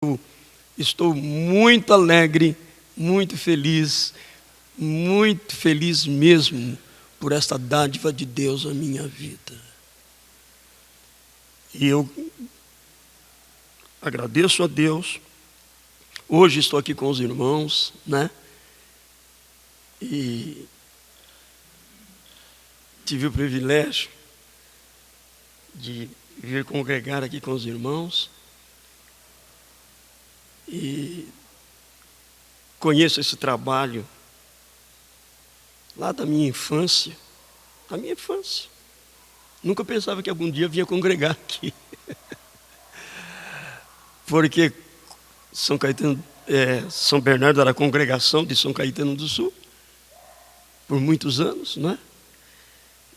Eu estou muito alegre, muito feliz mesmo por esta dádiva de Deus na minha vida. E eu agradeço a Deus. Hoje estou aqui com os irmãos, né? E tive o privilégio de vir congregar aqui com os irmãos. E conheço esse trabalho lá da minha infância. Nunca pensava que algum dia vinha congregar aqui. Porque São Bernardo era a congregação de São Caetano do Sul, por muitos anos, não é?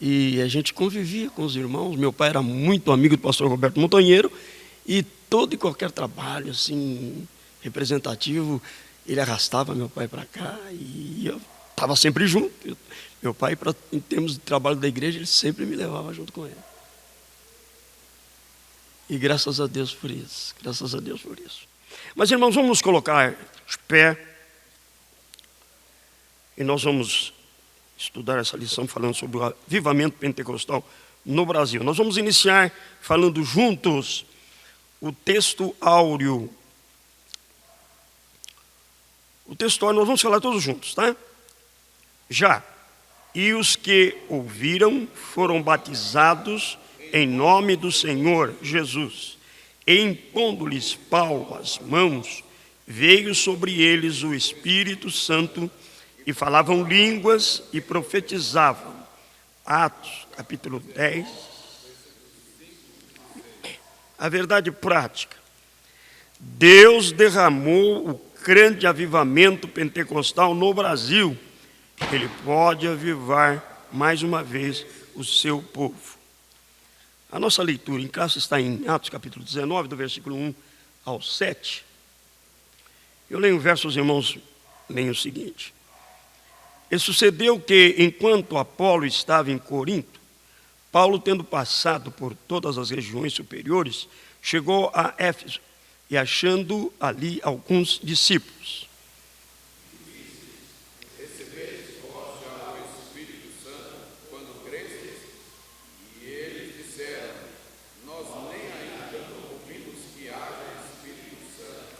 E a gente convivia com os irmãos. Meu pai era muito amigo do pastor Roberto Montanheiro, e todo e qualquer trabalho assim representativo, ele arrastava meu pai para cá, e eu estava sempre junto. Meu pai, em termos de trabalho da igreja, ele sempre me levava junto com ele. E graças a Deus por isso, Mas, irmãos, vamos nos colocar de pé, e nós vamos estudar essa lição falando sobre o avivamento pentecostal no Brasil. Nós vamos iniciar falando juntos o texto áureo. O texto áureo nós vamos falar todos juntos, tá? Já. E os que ouviram foram batizados em nome do Senhor Jesus. E impondo-lhes Paulo as mãos, veio sobre eles o Espírito Santo, e falavam línguas e profetizavam. Atos, capítulo 10. A verdade prática. Deus derramou o grande avivamento pentecostal no Brasil. Ele pode avivar mais uma vez o seu povo. A nossa leitura em casa está em Atos, capítulo 19, do versículo 1 ao 7. Eu leio o verso, os irmãos leem o seguinte. E sucedeu que, enquanto Apolo estava em Corinto, Paulo, tendo passado por todas as regiões superiores, chegou a Éfeso, e achando ali alguns discípulos. Recebeste vós já o Espírito Santo quando crestes? E eles disseram, nós nem ainda ouvimos que haja Espírito Santo.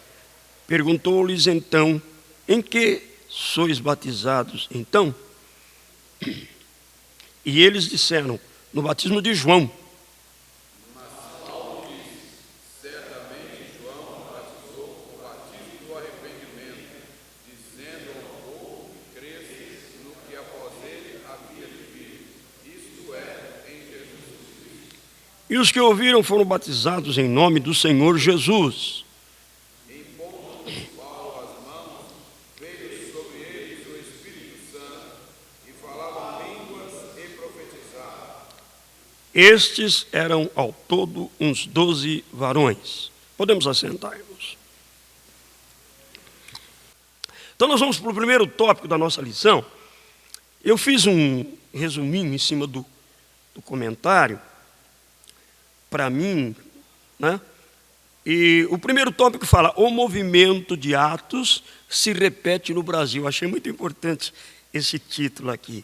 Perguntou-lhes então, em que sois batizados então? E eles disseram, no batismo de João. Mas Paulo disse, certamente João batizou com o batismo do arrependimento, dizendo ao povo que cresce no que após ele havia de vir, isto é, em Jesus Cristo. E os que ouviram foram batizados em nome do Senhor Jesus. Impondo-lhes Paulo as mãos, veio sobre eles o Espírito Santo, e falavam línguas e profetizavam. Estes eram ao todo uns 12 varões. Podemos assentar-nos. Então nós vamos para o primeiro tópico da nossa lição. Eu fiz um resuminho em cima do comentário, para mim, né? E o primeiro tópico fala, o movimento de Atos se repete no Brasil. Achei muito importante esse título aqui.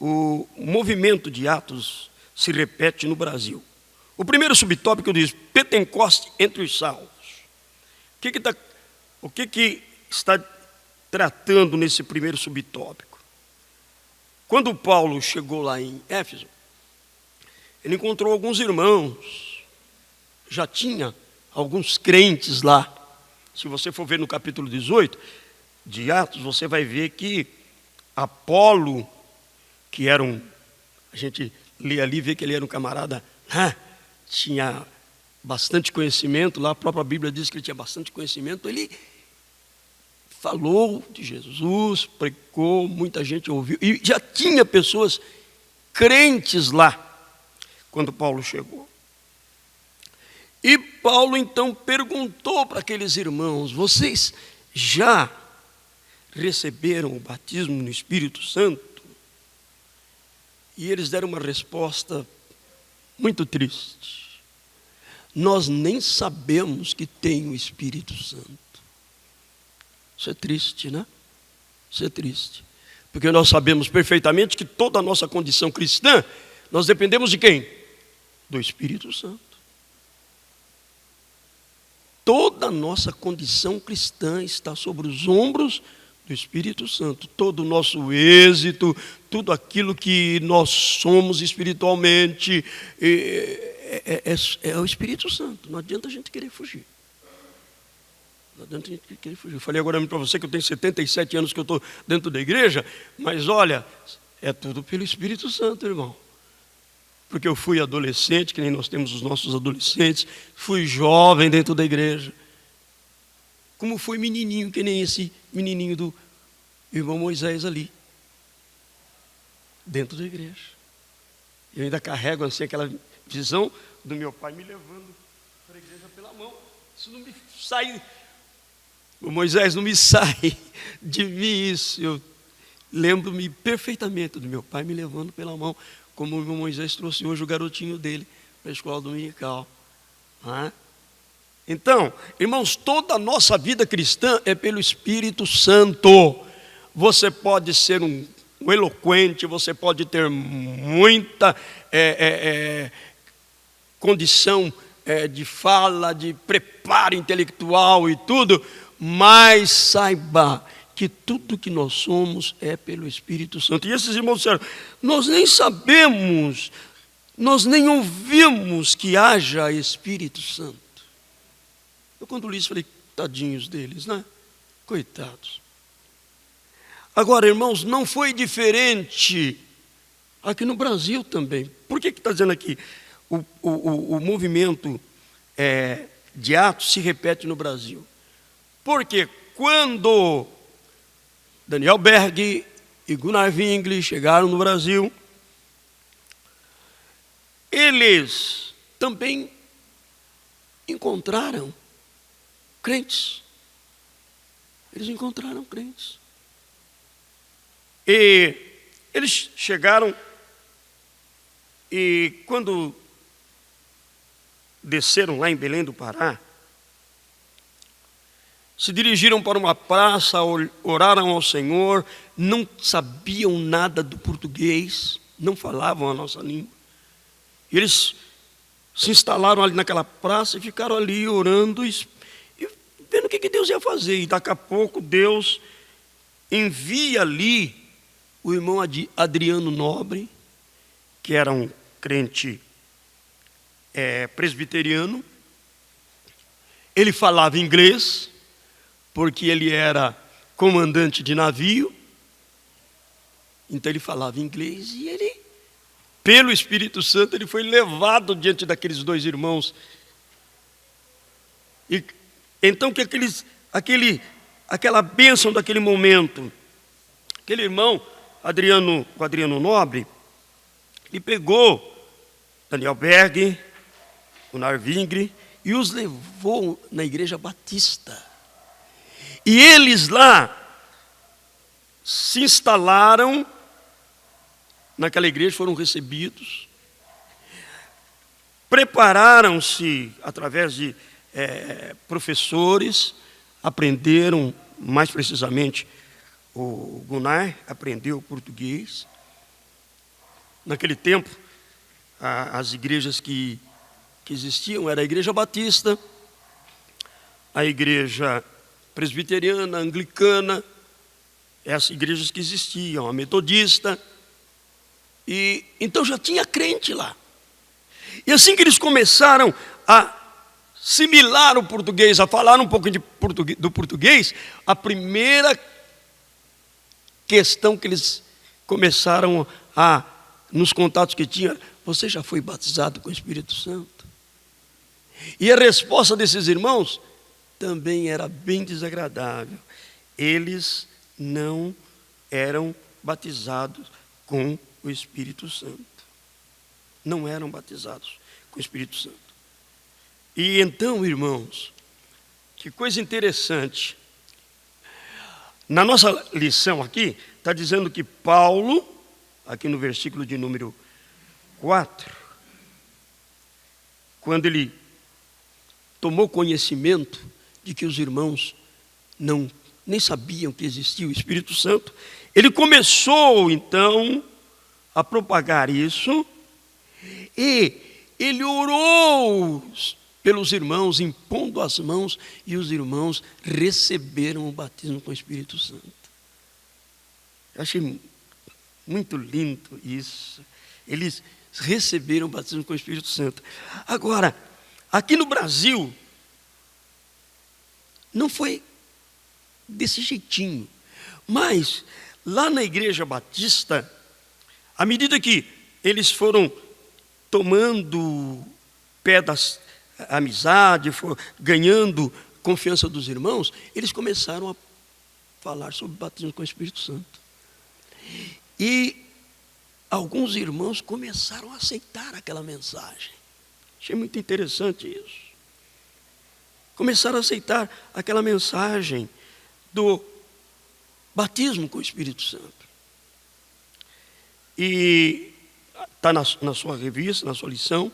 O movimento de Atos se repete no Brasil. O primeiro subtópico diz, Pentecoste entre os salvos. O que está tratando nesse primeiro subtópico? Quando Paulo chegou lá em Éfeso, ele encontrou alguns irmãos, já tinha alguns crentes lá. Se você for ver no capítulo 18 de Atos, você vai ver que Apolo, que era a gente lê ali, vê que ele era um camarada, tinha bastante conhecimento, lá a própria Bíblia diz que ele tinha bastante conhecimento, ele falou de Jesus, pregou, muita gente ouviu, e já tinha pessoas crentes lá, quando Paulo chegou. E Paulo então perguntou para aqueles irmãos, vocês já receberam o batismo no Espírito Santo? E eles deram uma resposta muito triste. nós nem sabemos que tem o Espírito Santo. Isso é triste, né? Isso é triste. Porque nós sabemos perfeitamente que toda a nossa condição cristã, nós dependemos de quem? Do Espírito Santo. Toda a nossa condição cristã está sobre os ombros do Espírito Santo. Todo o nosso êxito, tudo aquilo que nós somos espiritualmente, é o Espírito Santo. Não adianta a gente querer fugir. Não adianta a gente querer fugir. Eu falei agora para você que eu tenho 77 anos que eu estou dentro da igreja, mas olha, é tudo pelo Espírito Santo, irmão. Porque eu fui adolescente, que nem nós temos os nossos adolescentes, fui jovem dentro da igreja. Como fui menininho, que nem esse menininho do irmão Moisés ali, dentro da igreja. Eu ainda carrego assim aquela visão do meu pai me levando para a igreja pela mão. Isso não me sai, o Moisés, não me sai de mim isso. Eu lembro-me perfeitamente do meu pai me levando pela mão, como o irmão Moisés trouxe hoje o garotinho dele para a escola dominical. Então, irmãos, toda a nossa vida cristã é pelo Espírito Santo. Você pode ser um eloquente, você pode ter muita condição de fala, de preparo intelectual e tudo, mas saiba que tudo que nós somos é pelo Espírito Santo. E esses irmãos disseram, nós nem sabemos, nós nem ouvimos que haja Espírito Santo. Eu quando li isso falei, tadinhos deles, né? Coitados. Agora, irmãos, não foi diferente aqui no Brasil também. Por que está dizendo aqui? O movimento de Atos se repete no Brasil. Porque quando Daniel Berg e Gunnar Wingli chegaram no Brasil, eles também encontraram crentes. Eles encontraram crentes. E eles chegaram e quando desceram lá em Belém do Pará, se dirigiram para uma praça, oraram ao Senhor, não sabiam nada do português, não falavam a nossa língua. E eles se instalaram ali naquela praça e ficaram ali orando e vendo o que Deus ia fazer. E daqui a pouco Deus envia ali o irmão Adriano Nobre, que era um crente presbiteriano. Ele falava inglês, porque ele era comandante de navio, então ele falava inglês e ele, pelo Espírito Santo, ele foi levado diante daqueles dois irmãos. E então que aquela bênção daquele momento, aquele irmão, o Adriano Nobre, ele pegou Daniel Berg, Gunnar Wingli e os levou na igreja batista. E eles lá se instalaram naquela igreja, foram recebidos, prepararam-se através de professores, aprenderam, mais precisamente, o Gunnar aprendeu português. Naquele tempo, as igrejas que existiam era a igreja batista, a igreja presbiteriana, anglicana, essas igrejas que existiam, a metodista, e então já tinha crente lá. E assim que eles começaram a assimilar o português, a falar um pouco do português, a primeira questão que eles começaram nos contatos que tinham, você já foi batizado com o Espírito Santo? E a resposta desses irmãos também era bem desagradável. Eles não eram batizados com o Espírito Santo. Não eram batizados com o Espírito Santo. E então, irmãos, que coisa interessante. Na nossa lição aqui, está dizendo que Paulo, aqui no versículo de número 4, quando ele tomou conhecimento de que os irmãos nem sabiam que existia o Espírito Santo, ele começou então a propagar isso, e ele orou pelos irmãos, impondo as mãos, e os irmãos receberam o batismo com o Espírito Santo. Eu achei muito lindo isso. Eles receberam o batismo com o Espírito Santo. Agora, aqui no Brasil, não foi desse jeitinho, mas lá na Igreja Batista, à medida que eles foram tomando pé da amizade, ganhando confiança dos irmãos, eles começaram a falar sobre batismo com o Espírito Santo. E alguns irmãos começaram a aceitar aquela mensagem. Achei muito interessante isso. Começaram a aceitar aquela mensagem do batismo com o Espírito Santo. E está na sua revista, na sua lição.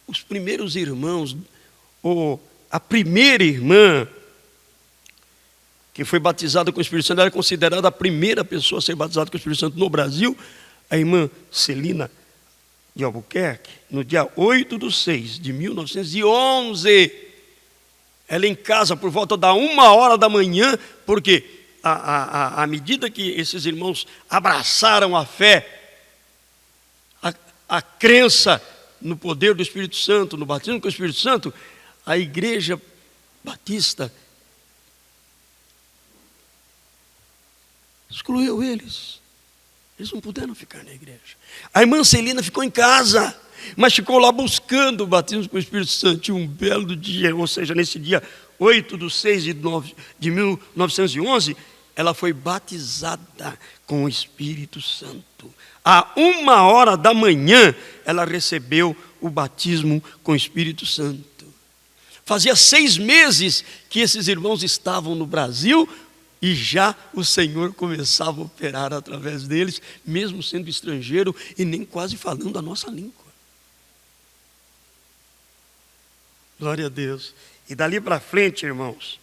Os primeiros irmãos, ou a primeira irmã que foi batizada com o Espírito Santo, era considerada a primeira pessoa a ser batizada com o Espírito Santo no Brasil, a irmã Celina de Albuquerque, no dia 8/6/1911, ela em casa por volta da 1h da manhã, porque à medida que esses irmãos abraçaram a fé, a crença no poder do Espírito Santo, no batismo com o Espírito Santo, a Igreja Batista excluiu eles. Eles não puderam ficar na igreja. A irmã Celina ficou em casa, mas ficou lá buscando o batismo com o Espírito Santo. E um belo dia, ou seja, nesse dia 8/6/1911, ela foi batizada com o Espírito Santo. À 1h da manhã, ela recebeu o batismo com o Espírito Santo. Fazia 6 meses que esses irmãos estavam no Brasil, e já o Senhor começava a operar através deles, mesmo sendo estrangeiro e nem quase falando a nossa língua. Glória a Deus. E dali para frente, irmãos,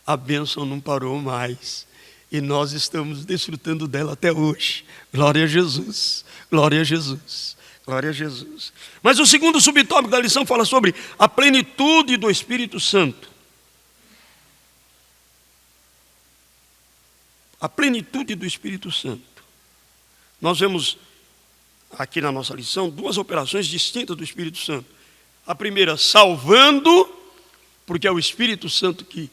a bênção não parou mais. E nós estamos desfrutando dela até hoje. Glória a Jesus. Glória a Jesus. Glória a Jesus. Mas o segundo subtópico da lição fala sobre a plenitude do Espírito Santo. A plenitude do Espírito Santo. Nós vemos aqui na nossa lição 2 operações distintas do Espírito Santo. A primeira, salvando, porque é o Espírito Santo que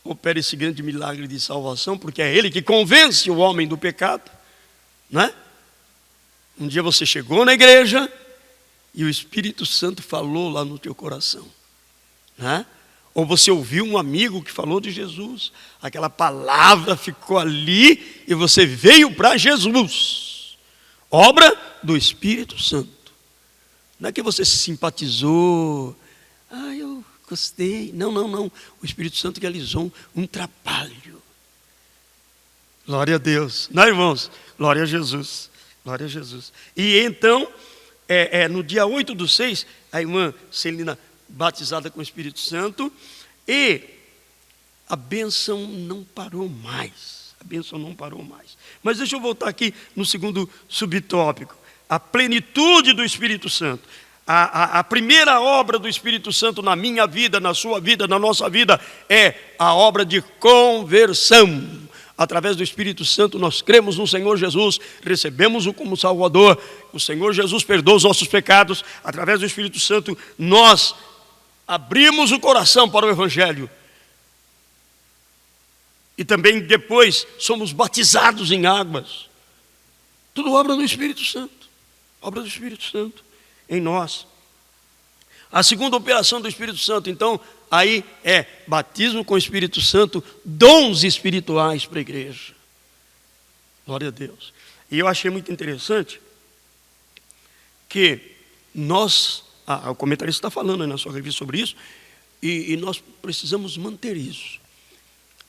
opera esse grande milagre de salvação, porque é Ele que convence o homem do pecado, não é? Um dia você chegou na igreja e o Espírito Santo falou lá no teu coração, não é? Ou você ouviu um amigo que falou de Jesus, aquela palavra ficou ali e você veio para Jesus. Obra do Espírito Santo. Não é que você se simpatizou, eu gostei. Não. O Espírito Santo realizou um trabalho. Glória a Deus. Não, irmãos? Glória a Jesus. Glória a Jesus. E então, no dia 8/6, a irmã Celina batizada com o Espírito Santo, e a bênção não parou mais. A bênção não parou mais. Mas deixa eu voltar aqui no segundo subtópico. A plenitude do Espírito Santo. A primeira obra do Espírito Santo na minha vida, na sua vida, na nossa vida, é a obra de conversão. Através do Espírito Santo nós cremos no Senhor Jesus, recebemos-o como Salvador. O Senhor Jesus perdoa os nossos pecados. Através do Espírito Santo nós abrimos o coração para o Evangelho. E também depois somos batizados em águas. Tudo obra do Espírito Santo. Obra do Espírito Santo em nós. A segunda operação do Espírito Santo, então, aí é batismo com o Espírito Santo, dons espirituais para a igreja. Glória a Deus. E eu achei muito interessante que nós, o comentarista está falando aí na sua revista sobre isso, e nós precisamos manter isso.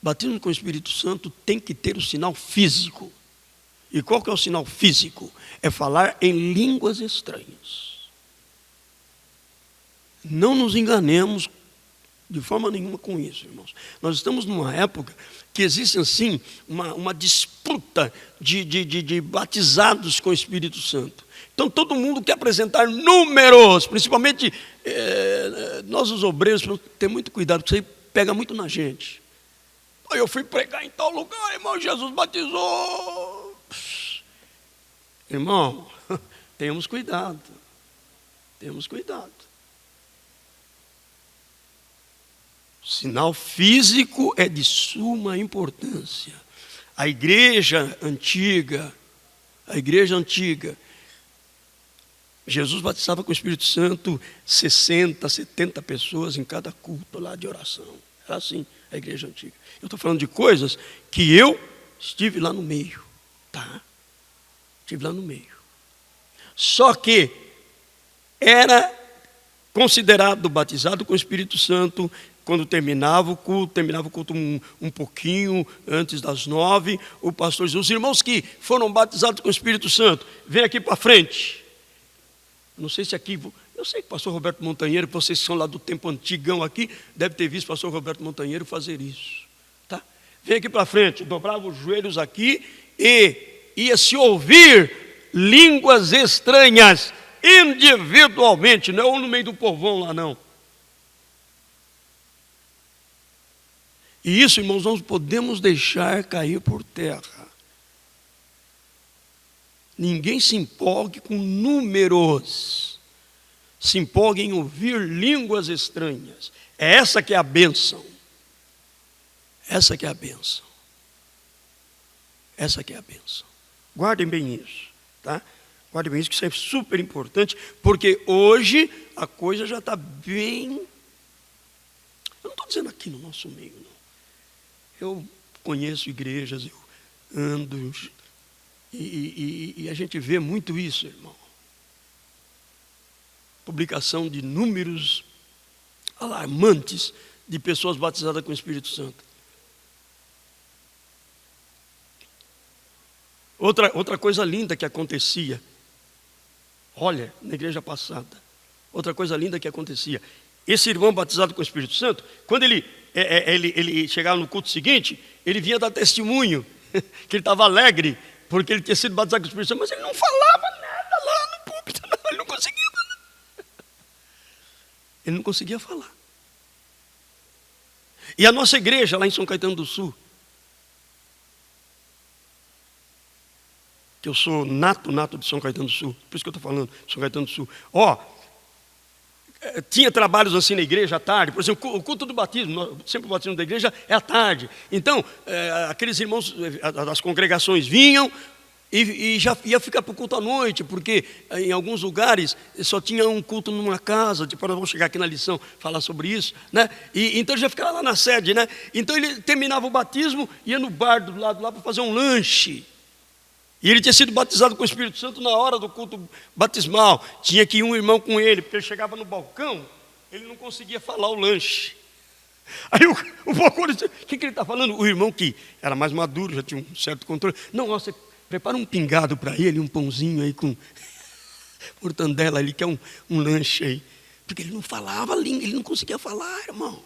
Batismo com o Espírito Santo tem que ter o sinal físico. E qual que é o sinal físico? É falar em línguas estranhas. Não nos enganemos de forma nenhuma com isso, irmãos. Nós estamos numa época que existe, assim, uma disputa de batizados com o Espírito Santo. Então, todo mundo quer apresentar números, principalmente nós, os obreiros, precisamos ter muito cuidado, porque isso aí pega muito na gente. Eu fui pregar em tal lugar, irmão, Jesus batizou. Irmão, tenhamos cuidado. Temos cuidado. O sinal físico é de suma importância. A igreja antiga, Jesus batizava com o Espírito Santo 60, 70 pessoas em cada culto lá de oração. Era assim a igreja antiga. Eu estou falando de coisas que eu estive lá no meio, tá? Estive lá no meio. Só que era considerado batizado com o Espírito Santo quando terminava o culto um pouquinho antes das 9, o pastor dizia: os irmãos que foram batizados com o Espírito Santo, vem aqui para frente. Não sei se aqui, eu sei que o pastor Roberto Montanheiro, vocês que são lá do tempo antigão aqui, deve ter visto o pastor Roberto Montanheiro fazer isso. Tá? Vem aqui para frente, dobrava os joelhos aqui e ia se ouvir línguas estranhas, individualmente, não é no meio do povão lá não. E isso, irmãos, não podemos deixar cair por terra. Ninguém se empolgue com números, se empolgue em ouvir línguas estranhas. É essa que é a bênção. Essa que é a bênção. Essa que é a bênção. Guardem bem isso, tá? Guardem bem isso, que isso é super importante, porque hoje a coisa já está bem... Eu não estou dizendo aqui no nosso meio, não. Eu conheço igrejas, eu ando, e a gente vê muito isso, irmão. Publicação de números alarmantes de pessoas batizadas com o Espírito Santo. Outra coisa linda que acontecia, olha, na igreja passada, outra coisa linda que acontecia, esse irmão batizado com o Espírito Santo, quando ele chegava no culto seguinte, ele vinha dar testemunho, que ele estava alegre, porque ele tinha sido batizado com o Espírito Santo, mas ele não falava nada lá no púlpito, não, ele não conseguia falar. Ele não conseguia falar. E a nossa igreja, lá em São Caetano do Sul, que eu sou nato de São Caetano do Sul, por isso que eu estou falando, São Caetano do Sul. Tinha trabalhos assim na igreja à tarde, por exemplo, o culto do batismo, sempre o batismo da igreja é à tarde. Então, aqueles irmãos das congregações vinham e já ia ficar para o culto à noite, porque em alguns lugares só tinha um culto numa casa, depois nós vamos chegar aqui na lição falar sobre isso, né? E então ele já ficava lá na sede, né? Então ele terminava o batismo, ia no bar do lado lá para fazer um lanche. E ele tinha sido batizado com o Espírito Santo na hora do culto batismal. Tinha que ir um irmão com ele, porque ele chegava no balcão, ele não conseguia falar o lanche. Aí o balcão disse: o que ele está falando? O irmão, que era mais maduro, já tinha um certo controle: não, você prepara um pingado para ele, um pãozinho aí com mortandela ali, que é um lanche aí. Porque ele não falava a língua, ele não conseguia falar, irmão.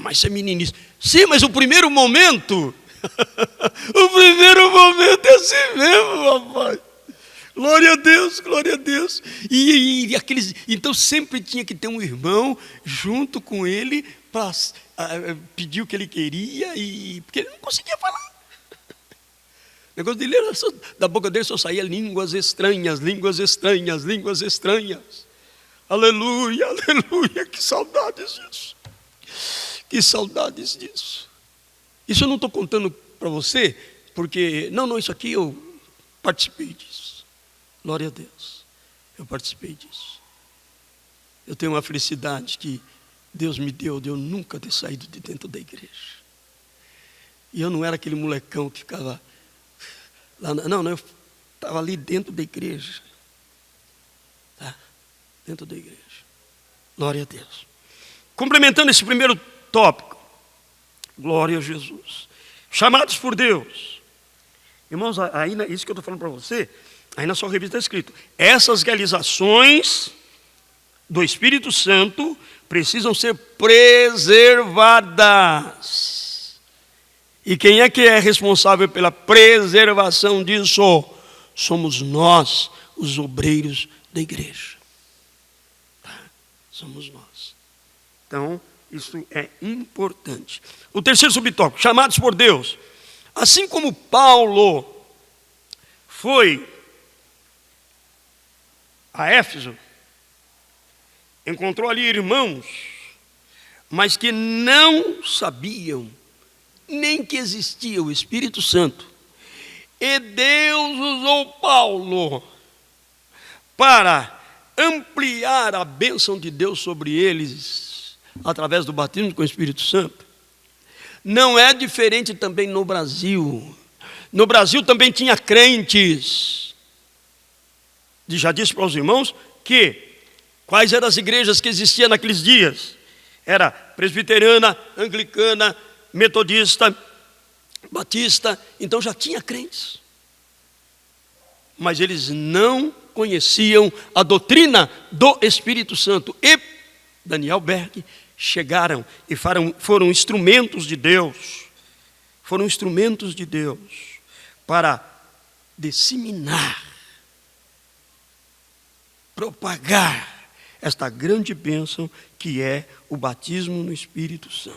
Mas você é meninice. Sim, mas o primeiro momento... O primeiro momento é assim mesmo, rapaz. Glória a Deus, glória a Deus. Então sempre tinha que ter um irmão junto com ele para pedir o que ele queria, porque ele não conseguia falar. O negócio dele era só, da boca dele só saía línguas estranhas, línguas estranhas, línguas estranhas. Aleluia, aleluia, que saudades disso. Que saudades disso. Isso eu não estou contando para você, porque, não, isso aqui eu participei disso. Glória a Deus, eu participei disso. Eu tenho uma felicidade que Deus me deu de eu nunca ter saído de dentro da igreja. E eu não era aquele molecão que ficava lá, não, eu estava ali dentro da igreja. Tá? Dentro da igreja. Glória a Deus. Complementando esse primeiro tópico, glória a Jesus. Chamados por Deus. Irmãos, isso que eu estou falando para você, aí na sua revista está escrito: essas realizações do Espírito Santo precisam ser preservadas. E quem é que é responsável pela preservação disso? Somos nós, os obreiros da igreja. Tá? Somos nós. Então, isso é importante. O terceiro subtópico, chamados por Deus. Assim como Paulo foi a Éfeso, encontrou ali irmãos, mas que não sabiam nem que existia o Espírito Santo. E Deus usou Paulo para ampliar a bênção de Deus sobre eles, através do batismo com o Espírito Santo. Não é diferente também no Brasil. No Brasil também tinha crentes. E já disse para os irmãos que quais eram as igrejas que existiam naqueles dias? Era presbiteriana, anglicana, metodista, batista. Então já tinha crentes. Mas eles não conheciam a doutrina do Espírito Santo. E Daniel Berg chegaram e foram instrumentos de Deus. Foram instrumentos de Deus para disseminar, propagar esta grande bênção que é o batismo no Espírito Santo.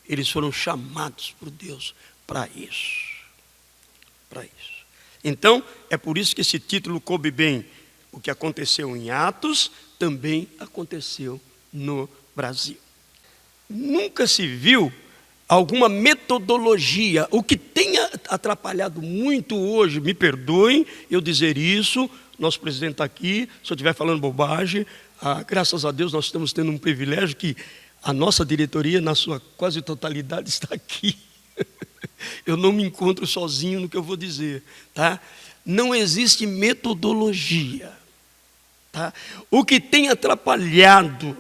Eles foram chamados por Deus para isso. Para isso. Então, é por isso que esse título coube bem. O que aconteceu em Atos também aconteceu no Brasil. Nunca se viu alguma metodologia. O que tem atrapalhado muito hoje, me perdoem eu dizer isso, nosso presidente está aqui, se eu estiver falando bobagem, graças a Deus nós estamos tendo um privilégio que a nossa diretoria, na sua quase totalidade, está aqui. Eu não me encontro sozinho no que eu vou dizer, tá? Não existe metodologia, tá? O que tem atrapalhado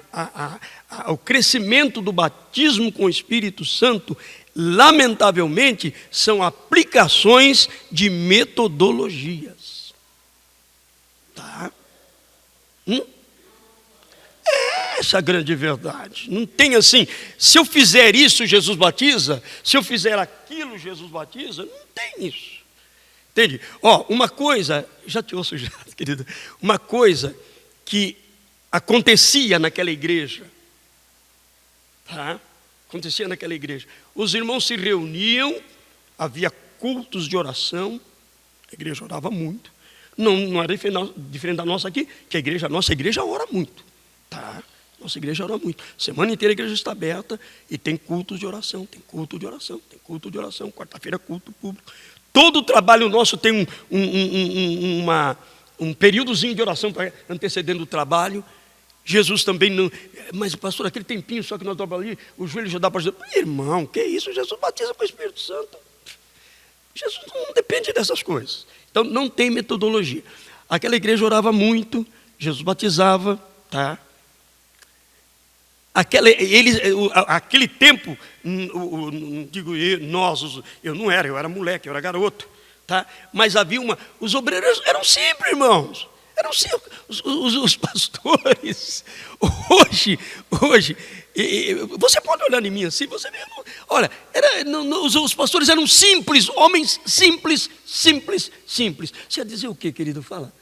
o crescimento do batismo com o Espírito Santo, lamentavelmente, são aplicações de metodologias, tá? Essa é a grande verdade. Não tem assim, se eu fizer isso, Jesus batiza, se eu fizer aquilo, Jesus batiza. Não tem isso. Entende? Uma coisa, já te ouço já, querida, uma coisa que acontecia naquela igreja, tá? Acontecia naquela igreja. Os irmãos se reuniam, havia cultos de oração, a igreja orava muito. Não era diferente da nossa aqui, que a nossa igreja ora muito, tá? Nossa igreja ora muito. Semana inteira a igreja está aberta e tem cultos de oração, tem culto de oração, tem culto de oração. Quarta-feira, culto público. Todo o trabalho nosso tem um períodozinho de oração para antecedendo o trabalho. Jesus também não... Mas, pastor, aquele tempinho só que nós trabalhamos ali, o joelho já dá para... Irmão, que isso? Jesus batiza com o Espírito Santo. Jesus não depende dessas coisas. Então, não tem metodologia. Aquela igreja orava muito, Jesus batizava, tá? Aquele tempo, digo eu não era, eu era moleque, eu era garoto, tá? Mas havia os obreiros eram simples, irmãos, eram simples, os pastores, hoje, você pode olhar em mim assim, você vê, olha, os pastores eram simples, homens simples. Você ia dizer o quê, querido? Fala.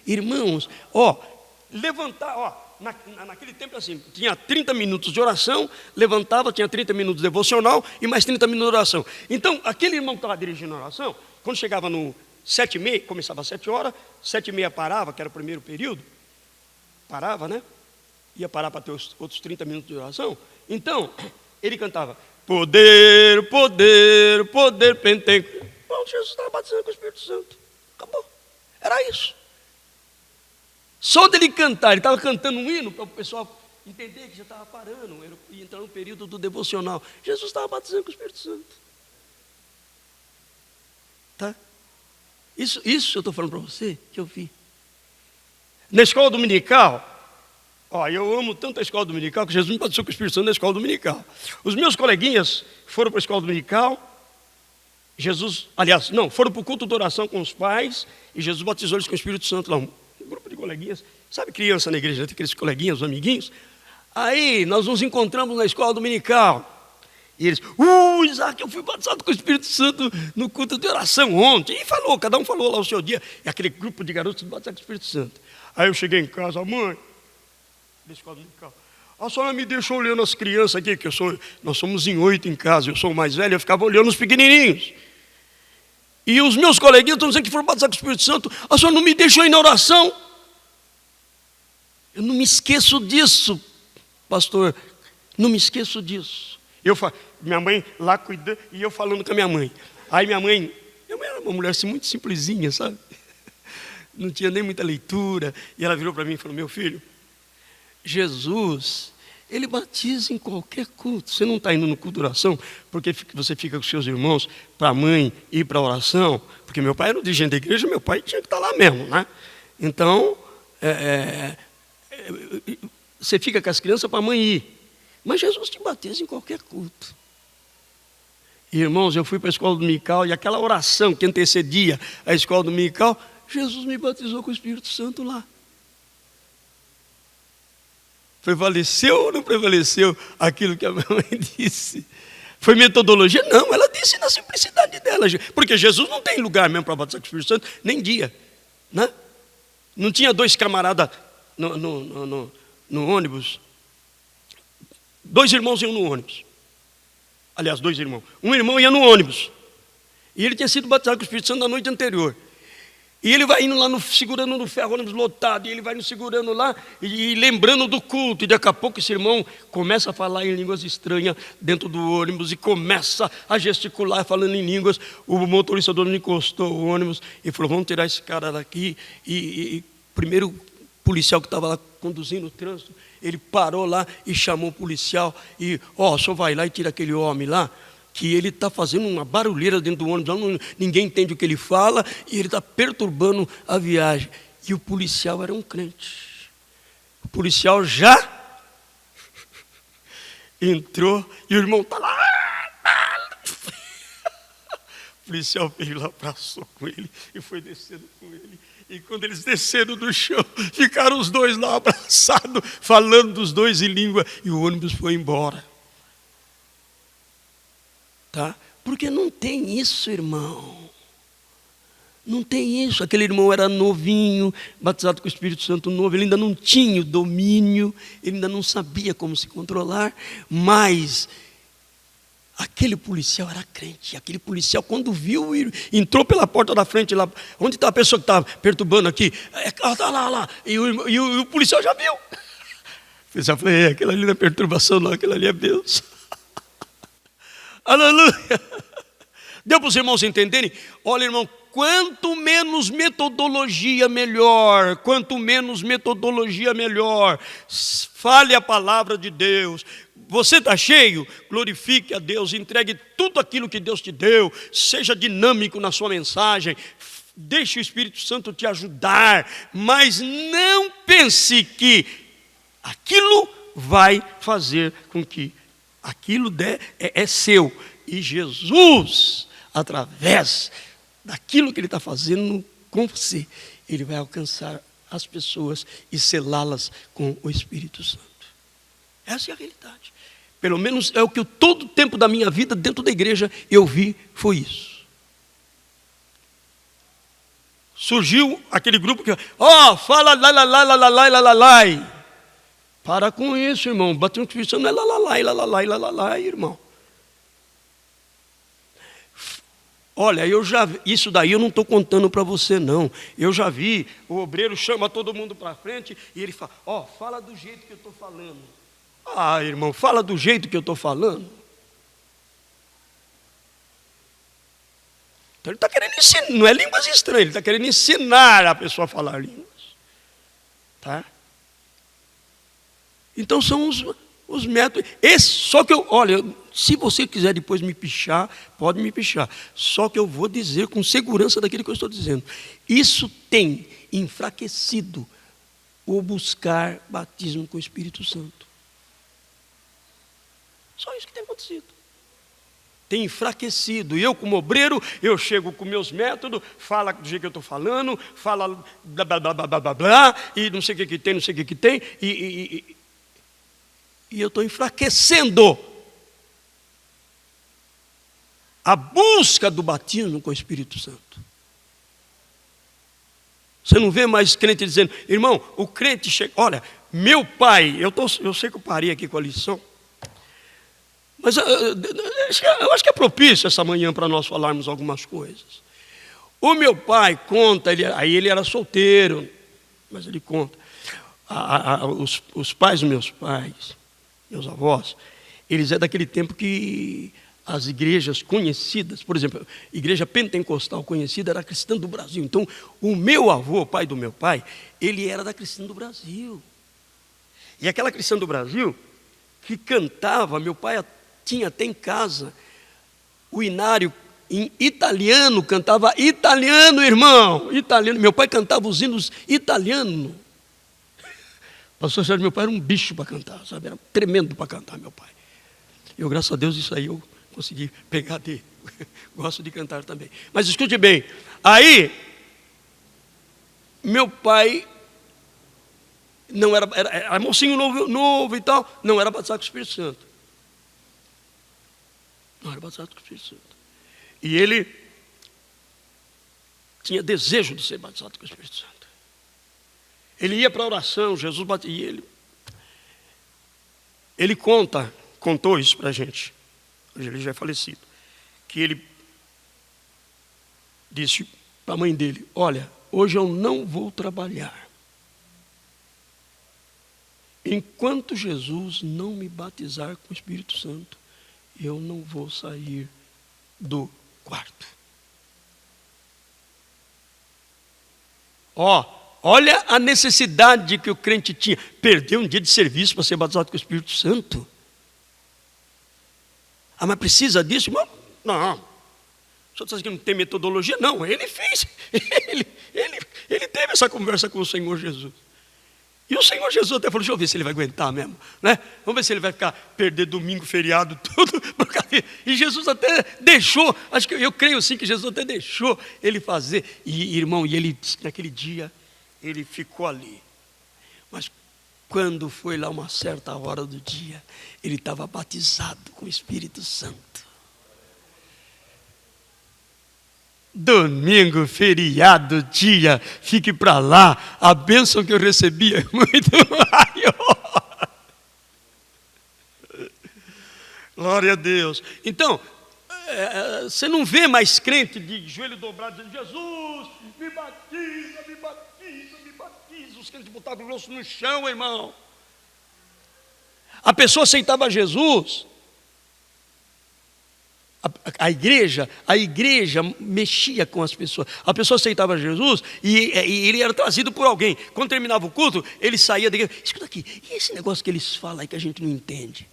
Irmãos, levantar, naquele tempo assim, tinha 30 minutos de oração, levantava, tinha 30 minutos de devocional e mais 30 minutos de oração. Então, aquele irmão que estava dirigindo a oração, quando chegava no 7h30, começava às 7 horas, 7h30 parava, que era o primeiro período, parava, né? Ia parar para ter os outros 30 minutos de oração. Então, ele cantava, poder, poder, poder, Pentecostes. Bom, Jesus estava batizando com o Espírito Santo. Acabou. Era isso. Só dele cantar, ele estava cantando um hino para o pessoal entender que já estava parando, ia entrar no período do devocional. Jesus estava batizando com o Espírito Santo. Tá? Isso eu estou falando para você, que eu vi. Na escola dominical, Ó, eu amo tanto a escola dominical que Jesus me batizou com o Espírito Santo na escola dominical. Os meus coleguinhas foram para a escola dominical, foram para o culto de oração com os pais, e Jesus batizou eles com o Espírito Santo lá. Um grupo de coleguinhas, sabe criança na igreja, tem aqueles coleguinhas, os amiguinhos? Aí nós nos encontramos na escola dominical. E eles, Isaac, eu fui batizado com o Espírito Santo no culto de oração ontem. E cada um falou lá o seu dia. É aquele grupo de garotos batizados com o Espírito Santo. Aí eu cheguei em casa, mãe, da escola dominical, a senhora me deixou olhando as crianças aqui, nós somos em 8 em casa, eu sou o mais velho, eu ficava olhando os pequenininhos. E os meus coleguinhas estão dizendo que foram batizados com o Espírito Santo, a senhora não me deixou ir na oração. Eu não me esqueço disso, pastor, não me esqueço disso. Minha mãe lá cuidando, e eu falando com a minha mãe. Aí minha mãe era uma mulher assim, muito simplesinha, sabe? Não tinha nem muita leitura. E ela virou para mim e falou, meu filho, Jesus, ele batiza em qualquer culto. Você não está indo no culto de oração porque você fica com seus irmãos para a mãe ir para a oração? Porque meu pai era o dirigente da igreja, meu pai tinha que estar lá mesmo, né? Então, você fica com as crianças para a mãe ir. Mas Jesus te batiza em qualquer culto. Irmãos, eu fui para a escola dominical e aquela oração que antecedia a escola dominical, Jesus me batizou com o Espírito Santo lá. Prevaleceu ou não prevaleceu aquilo que a minha mãe disse? Foi metodologia? Não, ela disse na simplicidade dela. Porque Jesus não tem lugar mesmo para batizar com o Espírito Santo, nem dia. Né? Não tinha 2 camaradas no ônibus. 2 irmãos iam no ônibus. Aliás, 2 irmãos. Um irmão ia no ônibus. E ele tinha sido batizado com o Espírito Santo na noite anterior. E ele vai indo lá, segurando no ferro, ônibus lotado. E ele vai nos segurando lá e lembrando do culto. E daqui a pouco esse irmão começa a falar em línguas estranhas dentro do ônibus. E começa a gesticular falando em línguas. O motorista do ônibus encostou o ônibus e falou, vamos tirar esse cara daqui. E primeiro policial que estava lá conduzindo o trânsito, ele parou lá e chamou o policial e, o senhor vai lá e tira aquele homem lá, que ele está fazendo uma barulheira dentro do ônibus, ninguém entende o que ele fala, e ele está perturbando a viagem. E o policial era um crente. O policial já entrou, e o irmão está lá. O policial veio lá, abraçou com ele, e foi descendo com ele. E quando eles desceram do chão, ficaram os 2 lá abraçados, falando dos 2 em língua, e o ônibus foi embora. Tá? Porque não tem isso, irmão. Não tem isso. Aquele irmão era novinho, batizado com o Espírito Santo novo, ele ainda não tinha o domínio, ele ainda não sabia como se controlar, mas aquele policial era crente. Aquele policial, quando viu, entrou pela porta da frente lá. Onde está a pessoa que está perturbando aqui? Está lá. E o policial já viu. O policial falou, aquela ali não é perturbação não, aquela ali é Deus. Aleluia. Deu para os irmãos entenderem? Olha, irmão, quanto menos metodologia, melhor. Quanto menos metodologia, melhor. Fale a palavra de Deus. Você está cheio? Glorifique a Deus. Entregue tudo aquilo que Deus te deu. Seja dinâmico na sua mensagem. Deixe o Espírito Santo te ajudar. Mas não pense que aquilo vai fazer com que aquilo é seu. E Jesus, através daquilo que Ele está fazendo com você, Ele vai alcançar as pessoas e selá-las com o Espírito Santo. Essa é a realidade. Pelo menos é o que todo o tempo da minha vida dentro da igreja eu vi, foi isso. Surgiu aquele grupo que, fala lá. Para com isso, irmão. Bater no Espírito Santo não é lá, irmão. Olha, isso daí eu não estou contando para você não. Eu já vi, o obreiro chama todo mundo para frente e ele fala, fala do jeito que eu estou falando. Irmão, fala do jeito que eu estou falando. Então ele está querendo ensinar, não é línguas estranhas, ele está querendo ensinar a pessoa a falar línguas. Tá? Então são os métodos. Só que se você quiser depois me pichar, pode me pichar. Só que eu vou dizer com segurança daquilo que eu estou dizendo. Isso tem enfraquecido ou buscar batismo com o Espírito Santo. Só isso que tem acontecido. Tem enfraquecido. E eu, como obreiro, eu chego com meus métodos, fala do jeito que eu estou falando, fala blá, blá, blá, blá, blá, blá, blá, e não sei o que tem, não sei o que tem, e eu estou enfraquecendo a busca do batismo com o Espírito Santo. Você não vê mais crente dizendo, irmão, o crente chega, olha, meu pai, eu sei que eu parei aqui com a lição, mas eu acho que é propício essa manhã para nós falarmos algumas coisas. O meu pai conta, aí ele era solteiro, mas ele conta, os pais dos meus pais, meus avós, eles é daquele tempo que as igrejas conhecidas, por exemplo, a igreja pentecostal conhecida era a Cristã do Brasil. Então, o meu avô, pai do meu pai, ele era da Cristã do Brasil. E aquela Cristã do Brasil, que cantava, meu pai tinha até em casa, o inário em italiano, cantava italiano, irmão, italiano. Meu pai cantava os hinos italiano. Pastor Sérgio, meu pai era um bicho para cantar, sabe? Era tremendo para cantar, meu pai. Eu, graças a Deus, isso aí eu consegui pegar dele. Gosto de cantar também. Mas escute bem, aí, meu pai não era mocinho novo e tal, não era batizado com o Espírito Santo. Não era batizado com o Espírito Santo. E ele tinha desejo de ser batizado com o Espírito Santo. Ele ia para a oração, Jesus batizou, e ele contou isso para a gente. Hoje ele já é falecido. Que ele disse para a mãe dele, olha, hoje eu não vou trabalhar enquanto Jesus não me batizar com o Espírito Santo, eu não vou sair do quarto. Olha a necessidade que o crente tinha. Perdeu um dia de serviço para ser batizado com o Espírito Santo. Ah, mas precisa disso? Não. O senhor está dizendo que não tem metodologia? Não, ele fez. Ele teve essa conversa com o Senhor Jesus. E o Senhor Jesus até falou, deixa eu ver se ele vai aguentar mesmo, né? Vamos ver se ele vai perder domingo, feriado, tudo. E Jesus até deixou, eu creio sim que Jesus até deixou ele fazer. E irmão, ele naquele dia, ele ficou ali. Mas quando foi lá uma certa hora do dia, ele estava batizado com o Espírito Santo. Domingo, feriado, dia, fique para lá. A bênção que eu recebi é muito maior. Glória a Deus. Então, você não vê mais crente de joelho dobrado dizendo, Jesus, me batiza, me batiza, me batiza. Os crentes botavam o rosto no chão, irmão. A pessoa aceitava Jesus. A igreja mexia com as pessoas. A pessoa aceitava Jesus e ele era trazido por alguém. Quando terminava o culto, ele saía da igreja. Escuta aqui, e esse negócio que eles falam aí que a gente não entende?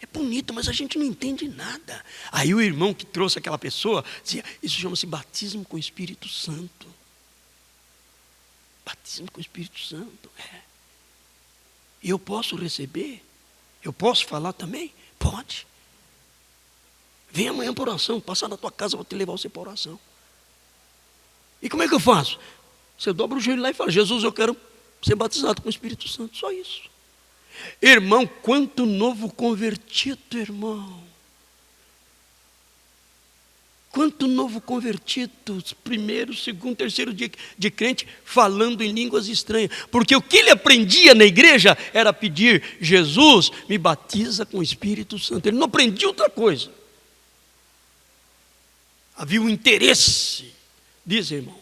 É bonito, mas a gente não entende nada. Aí o irmão que trouxe aquela pessoa dizia, isso chama-se batismo com o Espírito Santo. Batismo com o Espírito Santo, E eu posso receber? Eu posso falar também? Pode. Vem amanhã para oração, passar na tua casa, vou te levar você para oração. E como é que eu faço? Você dobra o joelho lá e fala, Jesus, eu quero ser batizado com o Espírito Santo, só isso. Irmão, quanto novo convertido, irmão. Quanto novo convertido, primeiro, segundo, terceiro dia de crente, falando em línguas estranhas. Porque o que ele aprendia na igreja era pedir, Jesus, me batiza com o Espírito Santo. Ele não aprendia outra coisa. Havia um interesse, diz irmão.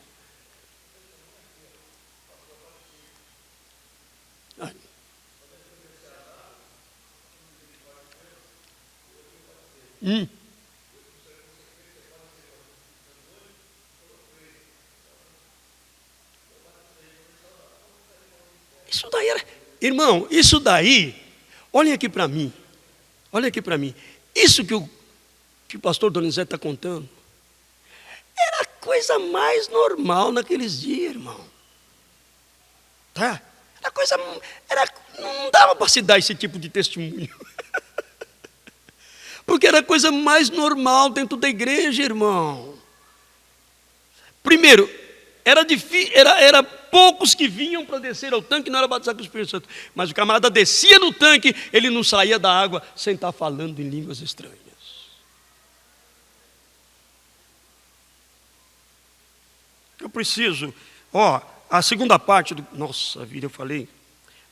Isso daí era, irmão, isso daí, olhem aqui para mim, isso que o pastor Donizete está contando, era a coisa mais normal naqueles dias, irmão. Tá? Não dava para se dar esse tipo de testemunho. Porque era a coisa mais normal dentro da igreja, irmão. Primeiro, era poucos que vinham para descer ao tanque, não era batizado com o Espírito Santo. Mas o camarada descia no tanque, ele não saía da água sem estar falando em línguas estranhas. Eu preciso, a segunda parte do... Nossa vida, eu falei,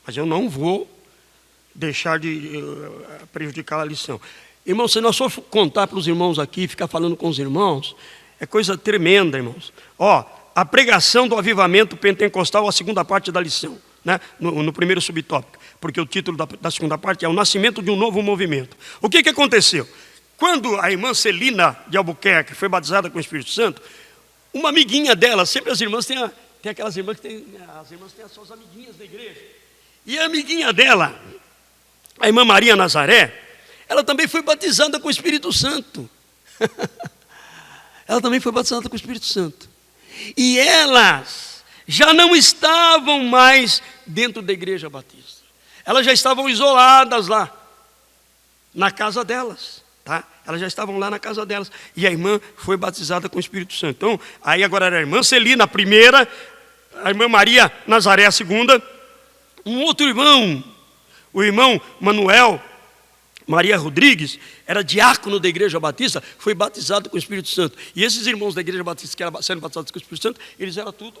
mas eu não vou deixar de prejudicar a lição. Irmão, se nós for contar para os irmãos aqui, ficar falando com os irmãos, é coisa tremenda, irmãos. A pregação do avivamento pentecostal, a segunda parte da lição, né? no primeiro subtópico, porque o título da segunda parte é o nascimento de um novo movimento. O que aconteceu? Quando a irmã Celina de Albuquerque foi batizada com o Espírito Santo, uma amiguinha dela, sempre as irmãs têm aquelas irmãs que as irmãs têm as suas amiguinhas da igreja, e a amiguinha dela, a irmã Maria Nazaré, ela também foi batizada com o Espírito Santo. Ela também foi batizada com o Espírito Santo. E elas já não estavam mais dentro da igreja batista. Elas já estavam isoladas lá, na casa delas. Tá? Elas já estavam lá na casa delas. E a irmã foi batizada com o Espírito Santo. Então, aí agora era a irmã Celina, a primeira, a irmã Maria Nazaré, a segunda. Um outro irmão, o irmão Manuel Maria Rodrigues, era diácono da igreja batista, foi batizado com o Espírito Santo. E esses irmãos da igreja batista que eram sendo batizados com o Espírito Santo, eles eram tudo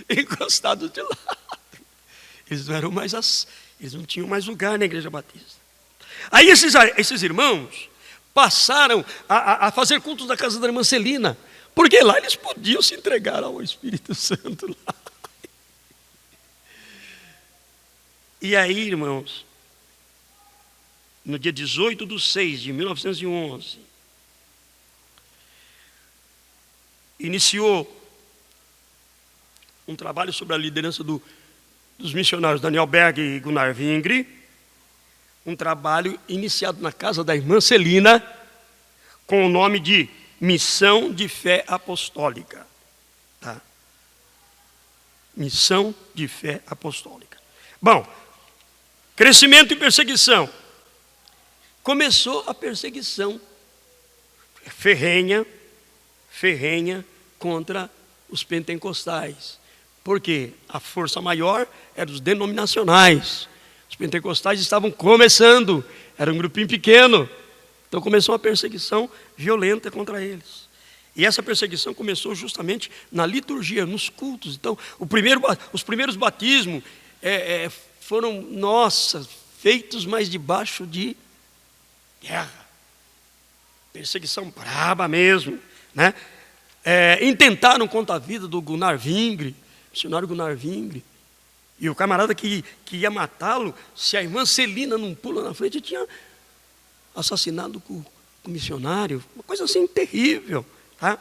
encostados de lado. Eles não eram mais eles não tinham mais lugar na igreja batista. Aí esses irmãos passaram a fazer cultos na casa da irmã Celina, porque lá eles podiam se entregar ao Espírito Santo lá. E aí, irmãos, no dia 18/6/1911, iniciou um trabalho sobre a liderança dos missionários Daniel Berg e Gunnar Vingre, um trabalho iniciado na casa da irmã Celina, com o nome de Missão de Fé Apostólica. Tá? Missão de Fé Apostólica. Bom, crescimento e perseguição. Começou a perseguição ferrenha contra os pentecostais. Porque a força maior era dos denominacionais. Os pentecostais estavam começando, era um grupinho pequeno. Então começou uma perseguição violenta contra eles. E essa perseguição começou justamente na liturgia, nos cultos. Então, os primeiros batismos foram, feitos mais debaixo de guerra, perseguição braba mesmo, né? Intentaram contra a vida do Gunnar Vingre, missionário Gunnar Vingre, e o camarada que ia matá-lo, se a irmã Celina não pula na frente, tinha assassinado o missionário, uma coisa assim terrível, tá?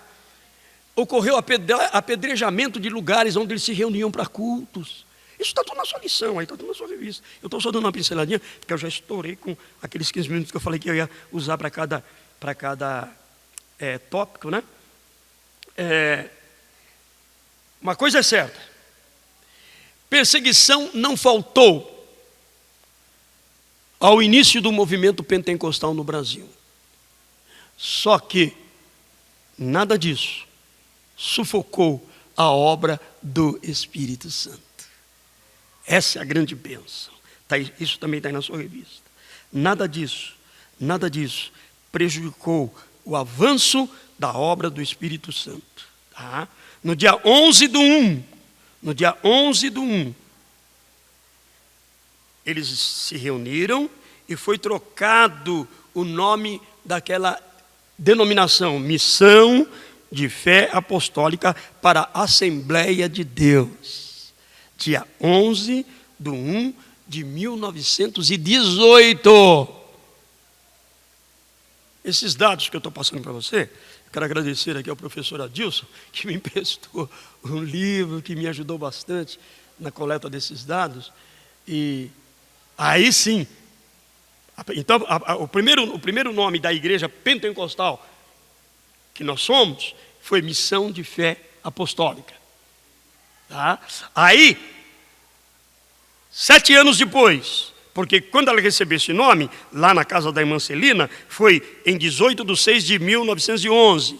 Ocorreu apedrejamento de lugares onde eles se reuniam para cultos. Isso está tudo na sua lição, aí está tudo na sua revista. Eu estou só dando uma pinceladinha, porque eu já estourei com aqueles 15 minutos que eu falei que eu ia usar para cada tópico, né? Uma coisa é certa, perseguição não faltou ao início do movimento pentecostal no Brasil. Só que nada disso sufocou a obra do Espírito Santo. Essa é a grande bênção. Isso também está aí na sua revista. Nada disso prejudicou o avanço da obra do Espírito Santo. Tá? No dia 11/1, eles se reuniram e foi trocado o nome daquela denominação, Missão de Fé Apostólica, para Assembleia de Deus. Dia 11/1/1918. Esses dados que eu estou passando para você, quero agradecer aqui ao professor Adilson, que me emprestou um livro que me ajudou bastante na coleta desses dados. E aí sim, então o primeiro nome da igreja pentecostal que nós somos foi Missão de Fé Apostólica. Tá? Aí, 7 anos depois, porque quando ela recebeu esse nome, lá na casa da irmã Celina, foi em 18/6/1911.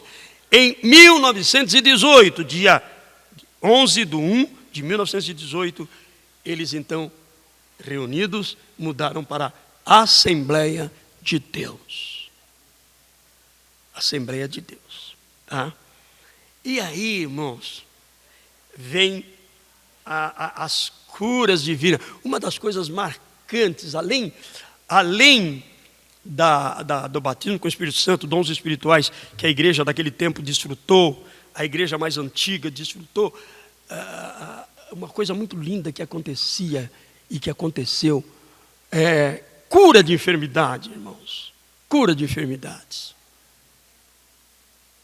Em 1918, dia 11/1/1918, eles então, reunidos, mudaram para a Assembleia de Deus. Assembleia de Deus. Tá? E aí, irmãos, vem as curas divinas. Uma das coisas marcantes, além do batismo com o Espírito Santo, dons espirituais que a igreja daquele tempo desfrutou, a igreja mais antiga desfrutou, uma coisa muito linda que acontecia e que aconteceu, cura de enfermidade, irmãos, cura de enfermidades.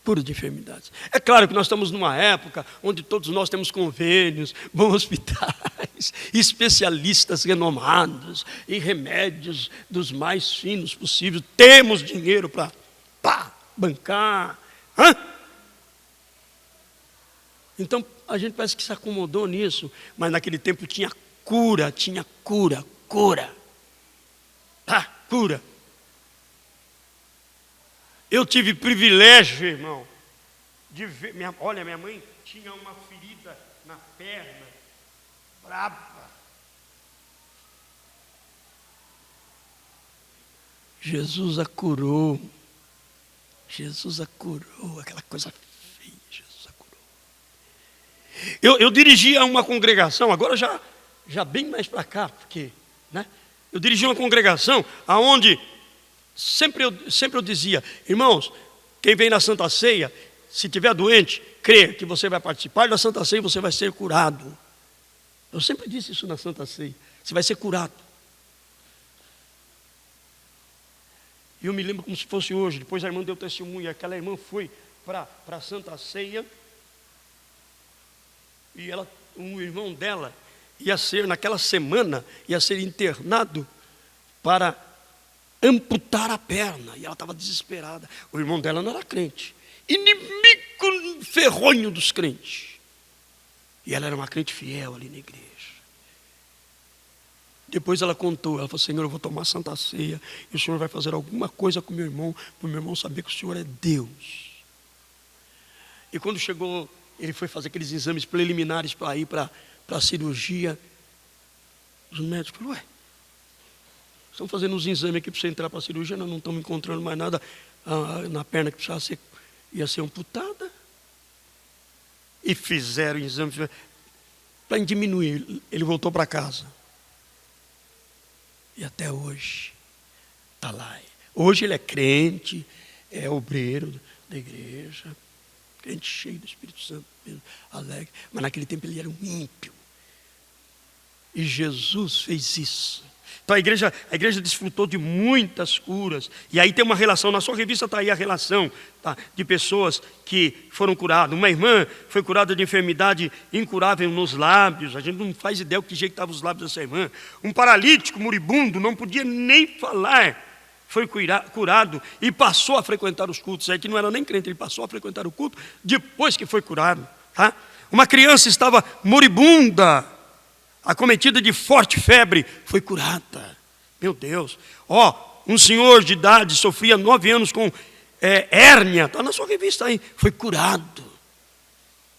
Cura de enfermidades. É claro que nós estamos numa época onde todos nós temos convênios, bons hospitais, especialistas renomados e remédios dos mais finos possíveis. Temos dinheiro para bancar. Então, a gente parece que se acomodou nisso, mas naquele tempo tinha cura. Cura. Eu tive privilégio, irmão, de ver. Olha, minha mãe tinha uma ferida na perna, braba. Jesus a curou, aquela coisa feia, Jesus a curou. Eu dirigia uma congregação, agora já bem mais para cá, porque, né? Eu dirigia uma congregação aonde Sempre eu dizia, irmãos, quem vem na Santa Ceia, se tiver doente, crê que você vai participar da Santa Ceia e você vai ser curado. Eu sempre disse isso na Santa Ceia, você vai ser curado. E eu me lembro como se fosse hoje, depois a irmã deu testemunho, aquela irmã foi para a Santa Ceia, e um irmão dela ia ser, naquela semana, ia ser internado para amputar a perna, e ela estava desesperada. O irmão dela não era crente, inimigo ferronho dos crentes, e ela era uma crente fiel ali na igreja. Depois ela contou, ela falou: Senhor, eu vou tomar Santa Ceia, e o Senhor vai fazer alguma coisa com meu irmão, para o meu irmão saber que o Senhor é Deus. E quando chegou, ele foi fazer aqueles exames preliminares para ir para a cirurgia. Os médicos falaram: ué, estão fazendo uns exames aqui para você entrar para a cirurgia, nós não estamos encontrando mais nada na perna que ia ser amputada. E fizeram exames para diminuir. Ele voltou para casa. E até hoje está lá. Hoje ele é crente, é obreiro da igreja, crente cheio do Espírito Santo, alegre. Mas naquele tempo ele era um ímpio. E Jesus fez isso. Então a igreja desfrutou de muitas curas. E aí tem uma relação, na sua revista está aí a relação, tá, de pessoas que foram curadas. Uma irmã foi curada de enfermidade incurável nos lábios. A gente não faz ideia o que jeito estavam os lábios dessa irmã. Um paralítico moribundo, não podia nem falar, foi curado e passou a frequentar os cultos. Aí que não era nem crente, ele passou a frequentar o culto depois que foi curado. Tá? Uma criança estava moribunda, acometida de forte febre, foi curada. Meu Deus. Um senhor de idade sofria 9 anos com hérnia. Está na sua revista aí. Foi curado.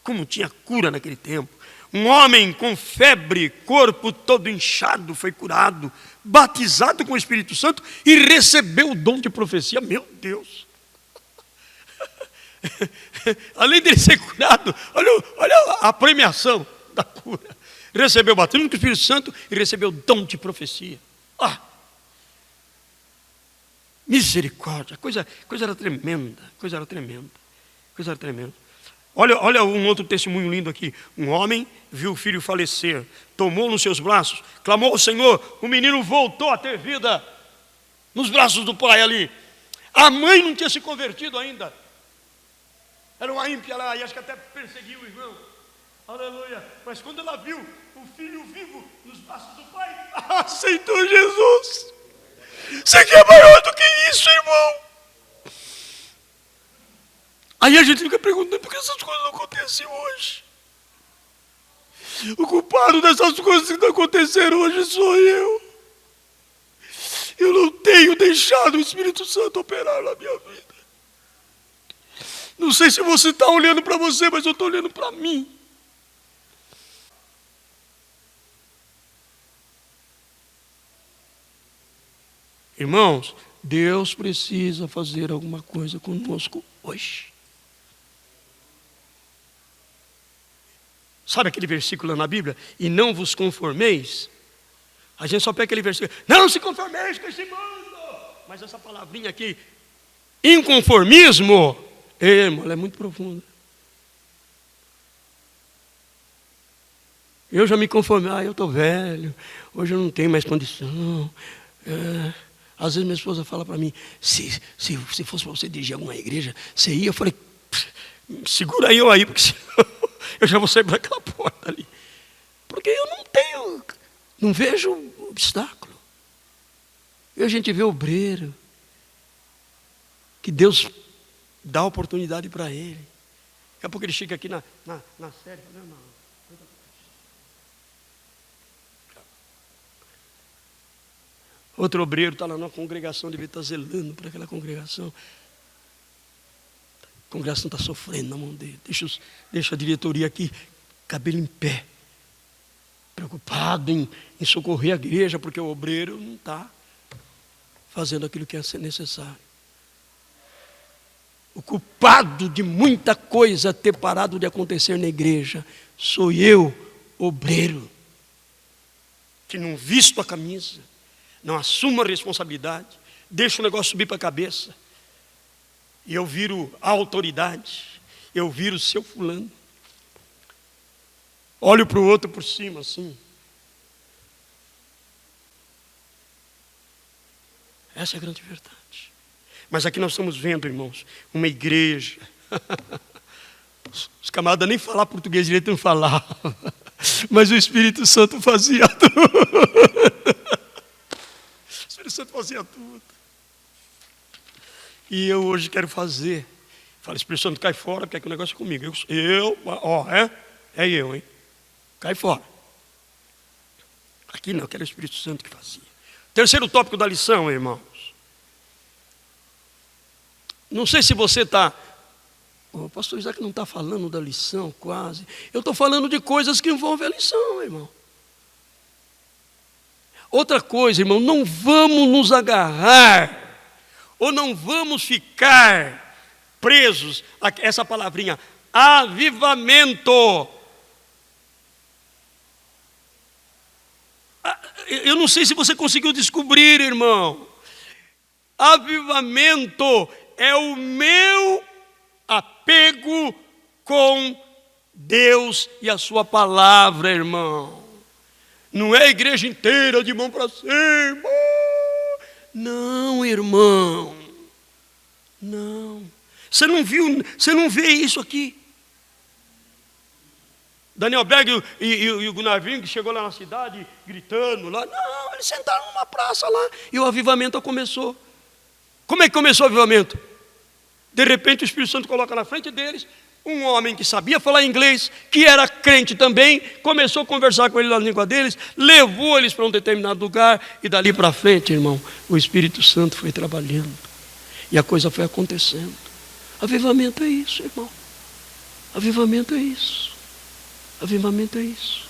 Como tinha cura naquele tempo. Um homem com febre, corpo todo inchado, foi curado. Batizado com o Espírito Santo e recebeu o dom de profecia. Meu Deus. Além de ele ser curado, olha a premiação da cura. Recebeu o batismo com o Espírito Santo e recebeu o dom de profecia. Misericórdia, coisa era tremenda, coisa era tremenda. Olha um outro testemunho lindo aqui. Um homem viu o filho falecer, tomou nos seus braços, clamou ao Senhor, o menino voltou a ter vida nos braços do pai ali. A mãe não tinha se convertido ainda. Era uma ímpia lá, e acho que até perseguiu o irmão. Aleluia. Mas quando ela viu o filho vivo nos braços do pai, aceitou Jesus. Você quer maior do que isso, irmão? Aí a gente fica perguntando por que essas coisas não acontecem hoje. O culpado dessas coisas que estão acontecendo hoje sou eu. Eu não tenho deixado o Espírito Santo operar na minha vida. Não sei se você está olhando para você, mas eu estou olhando para mim. Irmãos, Deus precisa fazer alguma coisa conosco hoje. Sabe aquele versículo na Bíblia? E não vos conformeis. A gente só pega aquele versículo. Não se conformeis com esse mundo. Mas essa palavrinha aqui, inconformismo, irmão, ela é muito profunda. Eu já me conformei. Eu estou velho. Hoje eu não tenho mais condição. Às vezes minha esposa fala para mim, se fosse para você dirigir alguma igreja, você ia? Eu falei, segura eu aí, porque eu já vou sair para aquela porta ali. Porque eu não vejo obstáculo. E a gente vê obreiro, que Deus dá oportunidade para ele. Daqui a pouco ele chega aqui na série, fala, não. Outro obreiro está lá na congregação, devia estar zelando para aquela congregação. A congregação está sofrendo na mão dele. Deixa a diretoria aqui, cabelo em pé. Preocupado em socorrer a igreja, porque o obreiro não está fazendo aquilo que é necessário. O culpado de muita coisa ter parado de acontecer na igreja sou eu, obreiro, que não visto a camisa, não assumo a responsabilidade, deixo o negócio subir para a cabeça, e eu viro a autoridade, eu viro o seu fulano, olho para o outro por cima assim. Essa é a grande verdade. Mas aqui nós estamos vendo, irmãos, uma igreja. Os camaradas nem falar português direito não falavam, mas o Espírito Santo fazia tudo. O Espírito Santo fazia tudo. E eu hoje quero fazer. Fala, Espírito Santo, cai fora, porque o negócio é comigo. É eu, hein? Cai fora. Aqui não, que era o Espírito Santo que fazia. Terceiro tópico da lição, irmãos. Não sei se você está... O pastor Isaac não está falando da lição quase. Eu estou falando de coisas que envolvem a lição, irmão. Outra coisa, irmão, não vamos nos agarrar, ou não vamos ficar presos a essa palavrinha, avivamento. Eu não sei se você conseguiu descobrir, irmão. Avivamento é o meu apego com Deus e a sua palavra, irmão. Não é a igreja inteira de mão para cima. Não, irmão. Não. Você não vê isso aqui. Daniel Berg e o Gunnar Ving, que chegou lá na cidade, gritando lá. Não, eles sentaram numa praça lá e o avivamento começou. Como é que começou o avivamento? De repente o Espírito Santo coloca na frente deles um homem que sabia falar inglês, que era crente também, começou a conversar com ele na língua deles, levou eles para um determinado lugar e dali para frente, irmão, o Espírito Santo foi trabalhando e a coisa foi acontecendo. Avivamento é isso, irmão. Avivamento é isso. Avivamento é isso.